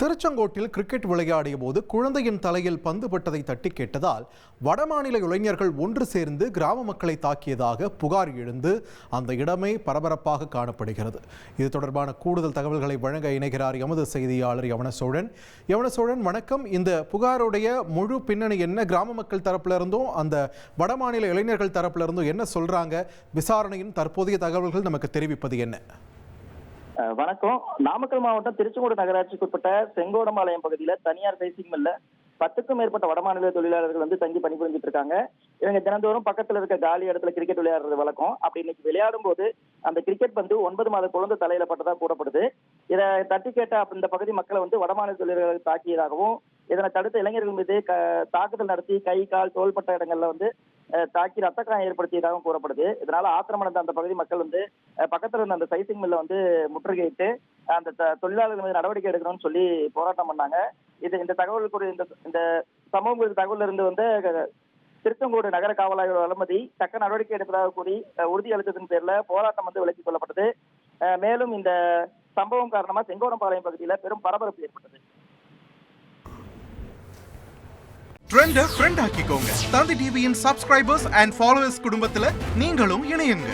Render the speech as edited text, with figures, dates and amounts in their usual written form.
திருச்செங்கோட்டில் கிரிக்கெட் விளையாடிய போது குழந்தையின் தலையில் பந்து பட்டதை தட்டி கேட்டதால் வடமாநில இளைஞர்கள் ஒன்று சேர்ந்து கிராம மக்களை தாக்கியதாக புகார் எழுந்து அந்த இடமே பரபரப்பாக காணப்படுகிறது. இது தொடர்பான கூடுதல் தகவல்களை வழங்க இணைகிறார் எமது செய்தியாளர் யவனசோழன். யவனசோழன், வணக்கம். இந்த புகாருடைய முழு பின்னணி என்ன? கிராம மக்கள் தரப்புல இருந்தும் அந்த வடமாநில இளைஞர்கள் தரப்புல இருந்தும் என்ன சொல்றாங்க? விசாரணையின் தற்போதைய தகவல்கள் நமக்கு தெரிவிப்பது என்ன? வணக்கம். நாமக்கல் மாவட்டம் திருச்செங்கோடு நகராட்சிக்கு உட்பட்ட செங்கோடம்பாளையம் பகுதியில தனியார் சைசிங் மில்ல 10க்கும் மேற்பட்ட வடமாநில தொழிலாளர்கள் தங்கி பணிபுரிஞ்சிட்டு இருக்காங்க. இவங்க தினந்தோறும் பக்கத்துல இருக்க காலி இடத்துல கிரிக்கெட் விளையாடுறது வழக்கம். அப்படி இன்னைக்கு விளையாடும் போது அந்த கிரிக்கெட் 9 மாத குழந்தை தலையில பட்டதா கூறப்படுது. இதை தட்டி கேட்ட இந்த பகுதி மக்களை வடமாநில தொழிலாளர்கள் தாக்கியதாகவும், இதனை தடுத்த இளைஞர்கள் மீது தாக்குதல் நடத்தி கை கால் தோள்பட்ட இடங்கள்ல தாக்கி ரத்த காயம் ஏற்படுத்தியதாகவும் கூறப்படுது. இதனால ஆத்திரமடைந்த அந்த பகுதி மக்கள் பக்கத்துல இருந்த அந்த சைசிங் மில்ல முற்றுகையிட்டு அந்த தொழிலாளர்கள் மீது நடவடிக்கை எடுக்கணும்னு சொல்லி போராட்டம் பண்ணாங்க. இந்த தகவல் இந்த சமூக தகவல் இருந்து திருச்செங்கோடு நகர காவல் ஆய்வாளர் அனுமதி தக்க நடவடிக்கை எடுப்பதாக கூறி உறுதி அளித்ததன் பேர்ல போராட்டம் விலக்கிக் கொள்ளப்பட்டது. மேலும் இந்த சம்பவம் காரணமா செங்கோடம்பாளையம் பகுதியில பெரும் பரபரப்பு ஏற்பட்டது. ட்ரெண்ட ஃப்ரெண்ட் ஆக்கிக்கோங்க. தந்தி டிவியின் சப்ஸ்கிரைபர்ஸ் அண்ட் ஃபாலோவர்ஸ் குடும்பத்துல நீங்களும் இணையுங்க.